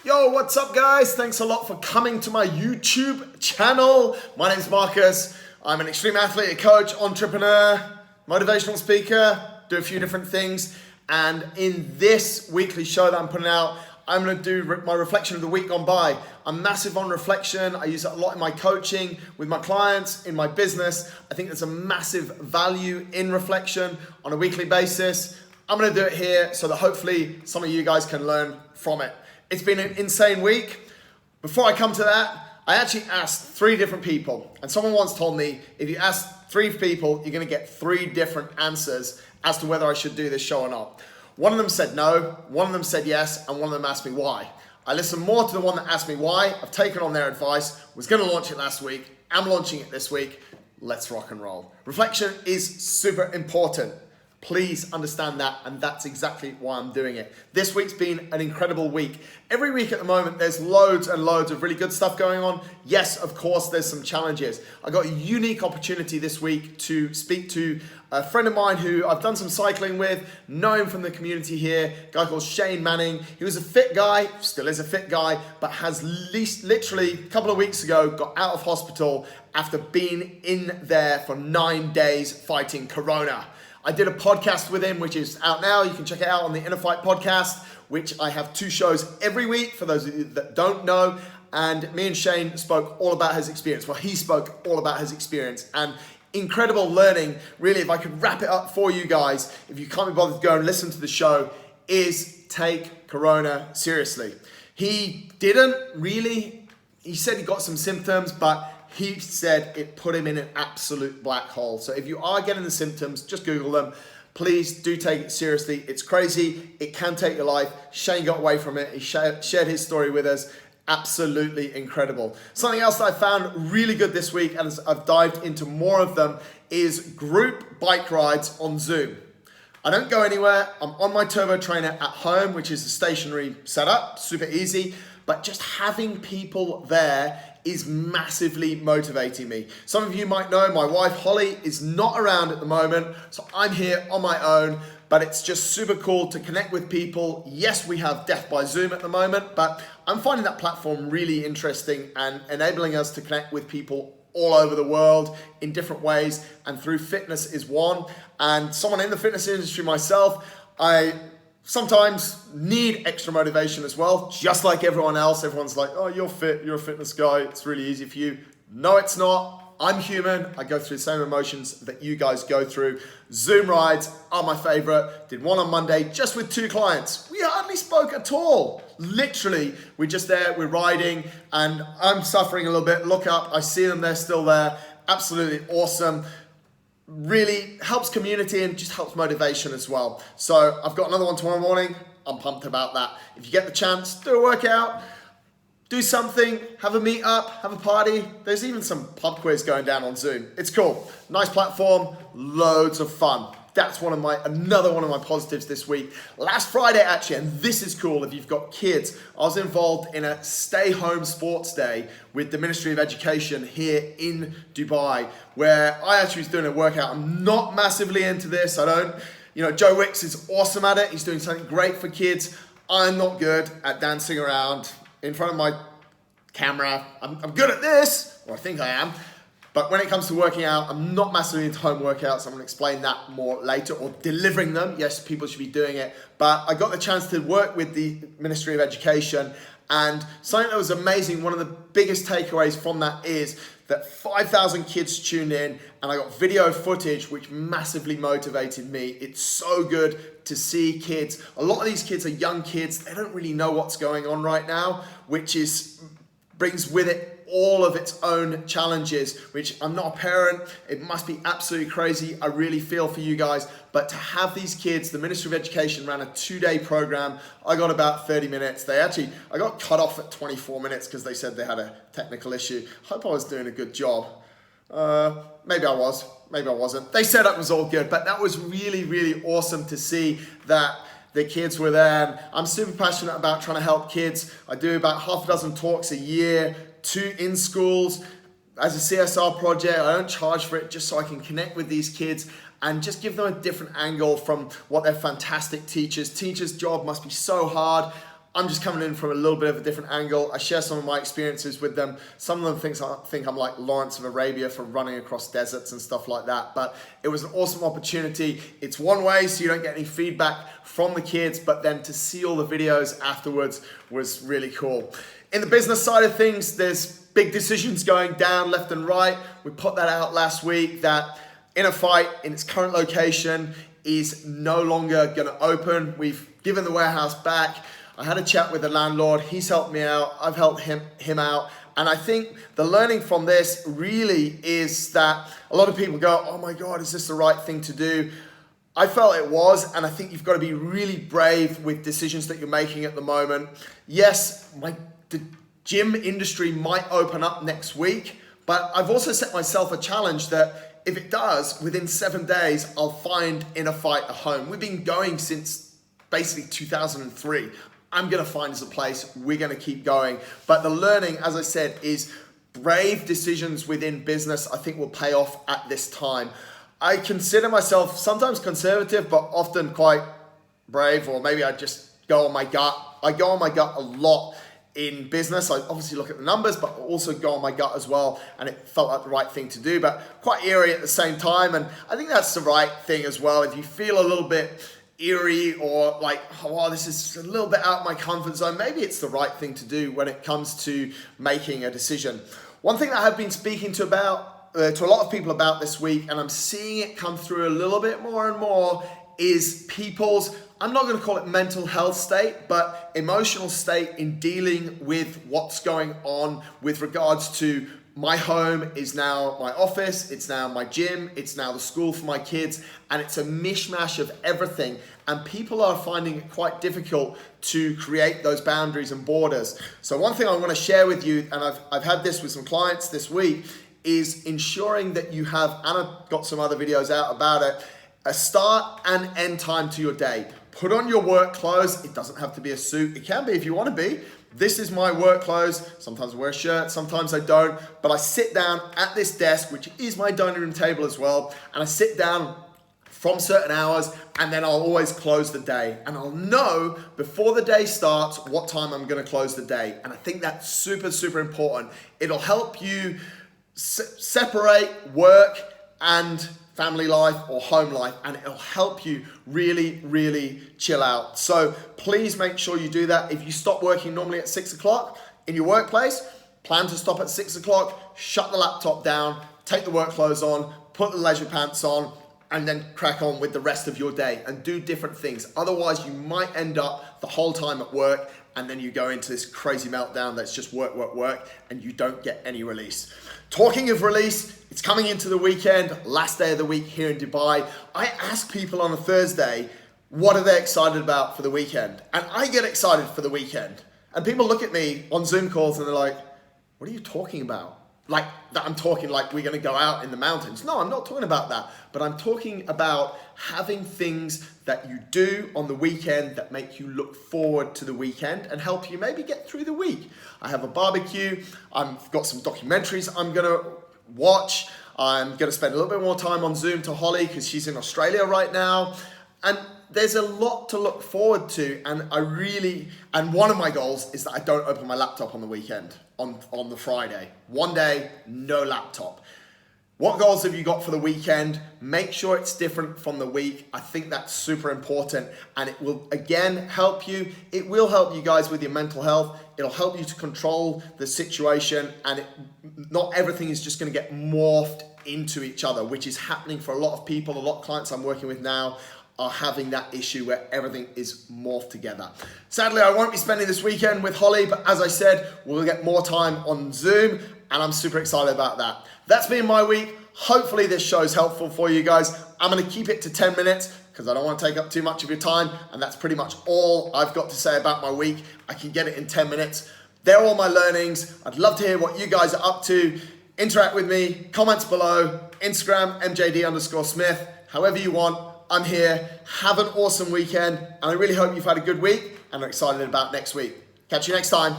Yo, what's up guys? Thanks a lot for coming to my YouTube channel. My name's Marcus. I'm an extreme athlete, a coach, entrepreneur, motivational speaker, do a few different things. And in this weekly show that I'm putting out, I'm gonna do my reflection of the week gone by. I'm massive on reflection. I use it a lot in my coaching, with my clients, in my business. I think there's a massive value in reflection on a weekly basis. I'm gonna do it here so that hopefully some of you guys can learn from it. It's been an insane week. Before I come to that, I actually asked 3 different people, and someone once told me, if you ask 3 people, you're gonna get 3 different answers as to whether I should do this show or not. One of them said no, one of them said yes, and one of them asked me why. I listened more to the one that asked me why. I've taken on their advice, was gonna launch it last week, I'm launching it this week. Let's rock and roll. Reflection is super important. Please understand that, and that's exactly why I'm doing it. This week's been an incredible week. Every week at the moment, there's loads and loads of really good stuff going on. Yes, of course, there's some challenges. I got a unique opportunity this week to speak to a friend of mine who I've done some cycling with, know him from the community here, a guy called Shane Manning. He was a fit guy, still is a fit guy, but has literally a couple of weeks ago got out of hospital after being in there for 9 days fighting Corona. I did a podcast with him, which is out now. You can check it out on the Inner Fight podcast, which I have 2 shows every week for those of you that don't know. And me and Shane spoke all about his experience. Well, he spoke all about his experience and incredible learning. Really, if I could wrap it up for you guys, if you can't be bothered to go and listen to the show, is take Corona seriously. He didn't really, he said he got some symptoms, but he said it put him in an absolute black hole. So if you are getting the symptoms, just Google them. Please do take it seriously. It's crazy. It can take your life. Shane got away from it. He shared his story with us. Absolutely incredible. Something else that I found really good this week, and as I've dived into more of them, is group bike rides on Zoom. I don't go anywhere. I'm on my Turbo Trainer at home, which is a stationary setup, super easy. But just having people there is massively motivating me. Some of you might know my wife Holly is not around at the moment, so I'm here on my own, but it's just super cool to connect with people. Yes, we have Death by Zoom at the moment, but I'm finding that platform really interesting and enabling us to connect with people all over the world in different ways, and through fitness is one. And someone in the fitness industry myself, I sometimes need extra motivation as well, just like everyone else. Everyone's like, oh, you're fit, you're a fitness guy, it's really easy for you. No, it's not. I'm human. I go through the same emotions that you guys go through. Zoom rides are my favorite. Did one on Monday just with 2 clients. We hardly spoke at all. Literally, we're just there, we're riding, and I'm suffering a little bit. Look up, I see them, they're still there. Absolutely awesome. Really helps community and just helps motivation as well. So I've got another one tomorrow morning. I'm pumped about that. If you get the chance, do a workout, do something, have a meet up, have a party. There's even some pub quiz going down on Zoom. It's cool. Nice platform, loads of fun. That's another one of my positives this week. Last Friday, actually, and this is cool if you've got kids, I was involved in a stay-home sports day with the Ministry of Education here in Dubai, where I actually was doing a workout. I'm not massively into this. Joe Wicks is awesome at it. He's doing something great for kids. I'm not good at dancing around in front of my camera. I'm good at this, or I think I am. But when it comes to working out, I'm not massively into home workouts. I'm gonna explain that more later, or delivering them. Yes, people should be doing it. But I got the chance to work with the Ministry of Education, and something that was amazing, one of the biggest takeaways from that is that 5,000 kids tuned in, and I got video footage, which massively motivated me. It's so good to see kids. A lot of these kids are young kids. They don't really know what's going on right now, which brings with it all of its own challenges, which I'm not a parent. It must be absolutely crazy. I really feel for you guys. But to have these kids, the Ministry of Education ran a 2-day program. I got about 30 minutes. I got cut off at 24 minutes because they said they had a technical issue. Hope I was doing a good job. Maybe I was, maybe I wasn't. They said it was all good, but that was really, really awesome to see that the kids were there. And I'm super passionate about trying to help kids. I do about half a dozen talks a year in schools as a CSR project. I don't charge for it, just so I can connect with these kids and just give them a different angle from what they're fantastic teachers. Teachers' job must be so hard. I'm just coming in from a little bit of a different angle. I share some of my experiences with them. Some of them think I'm like Lawrence of Arabia for running across deserts and stuff like that. But it was an awesome opportunity. It's one way, so you don't get any feedback from the kids, but then to see all the videos afterwards was really cool. In the business side of things, there's big decisions going down left and right. We put that out last week that Inner Fight in its current location is no longer going to open. We've given the warehouse back. I had a chat with the landlord. He's helped me out. I've helped him out. And I think the learning from this really is that a lot of people go, oh my God, is this the right thing to do? I felt it was, and I think you've got to be really brave with decisions that you're making at the moment. Yes, the gym industry might open up next week, but I've also set myself a challenge that if it does, within 7 days, I'll find Inner Fight a home. We've been going since basically 2003. I'm gonna find us a place, we're gonna keep going. But the learning, as I said, is brave decisions within business, I think will pay off at this time. I consider myself sometimes conservative, but often quite brave, or maybe I just go on my gut. I go on my gut a lot in business. I obviously look at the numbers, but also go on my gut as well. And it felt like the right thing to do, but quite eerie at the same time. And I think that's the right thing as well. If you feel a little bit eerie or like, oh, this is a little bit out of my comfort zone, maybe it's the right thing to do when it comes to making a decision. One thing that I've been speaking to a lot of people about this week, and I'm seeing it come through a little bit more and more, is people's, I'm not going to call it mental health state, but emotional state in dealing with what's going on with regards to my home is now my office, it's now my gym, it's now the school for my kids, and it's a mishmash of everything. And people are finding it quite difficult to create those boundaries and borders. So one thing I want to share with you, and I've had this with some clients this week, is ensuring that you have, and I've got some other videos out about it, a start and end time to your day. Put on your work clothes. It doesn't have to be a suit. It can be if you want to be. This is my work clothes. Sometimes I wear a shirt, sometimes I don't, but I sit down at this desk, which is my dining room table as well, and I sit down from certain hours, and then I'll always close the day. And I'll know before the day starts what time I'm going to close the day. And I think that's super, super important. It'll help you separate work and family life or home life, and it'll help you really, really chill out. So please make sure you do that. If you stop working normally at 6 o'clock in your workplace, plan to stop at 6 o'clock, shut the laptop down, take the work clothes on, put the leisure pants on, and then crack on with the rest of your day and do different things. Otherwise, you might end up the whole time at work, and then you go into this crazy meltdown that's just work, work, work, and you don't get any release. Talking of release, it's coming into the weekend, last day of the week here in Dubai. I ask people on a Thursday, what are they excited about for the weekend? And I get excited for the weekend. And people look at me on Zoom calls and they're like, what are you talking about? Like that I'm talking like we're gonna go out in the mountains. No, I'm not talking about that. But I'm talking about having things that you do on the weekend that make you look forward to the weekend and help you maybe get through the week. I have a barbecue. I've got some documentaries I'm gonna watch. I'm gonna spend a little bit more time on Zoom to Holly because she's in Australia right now. And there's a lot to look forward to, and one of my goals is that I don't open my laptop on the weekend, on the Friday. One day, no laptop. What goals have you got for the weekend? Make sure it's different from the week. I think that's super important, and it will, again, help you. It will help you guys with your mental health. It'll help you to control the situation, and not everything is just gonna get morphed into each other, which is happening for a lot of people. A lot of clients I'm working with now are having that issue where everything is morphed together. Sadly, I won't be spending this weekend with Holly, but as I said, we'll get more time on Zoom, and I'm super excited about that. That's been my week. Hopefully this show's helpful for you guys. I'm gonna keep it to 10 minutes because I don't want to take up too much of your time, and that's pretty much all I've got to say about my week. I can get it in 10 minutes. They're all my learnings. I'd love to hear what you guys are up to. Interact with me, comments below, Instagram, MJD_Smith, however you want. I'm here. Have an awesome weekend, and I really hope you've had a good week and are excited about next week. Catch you next time.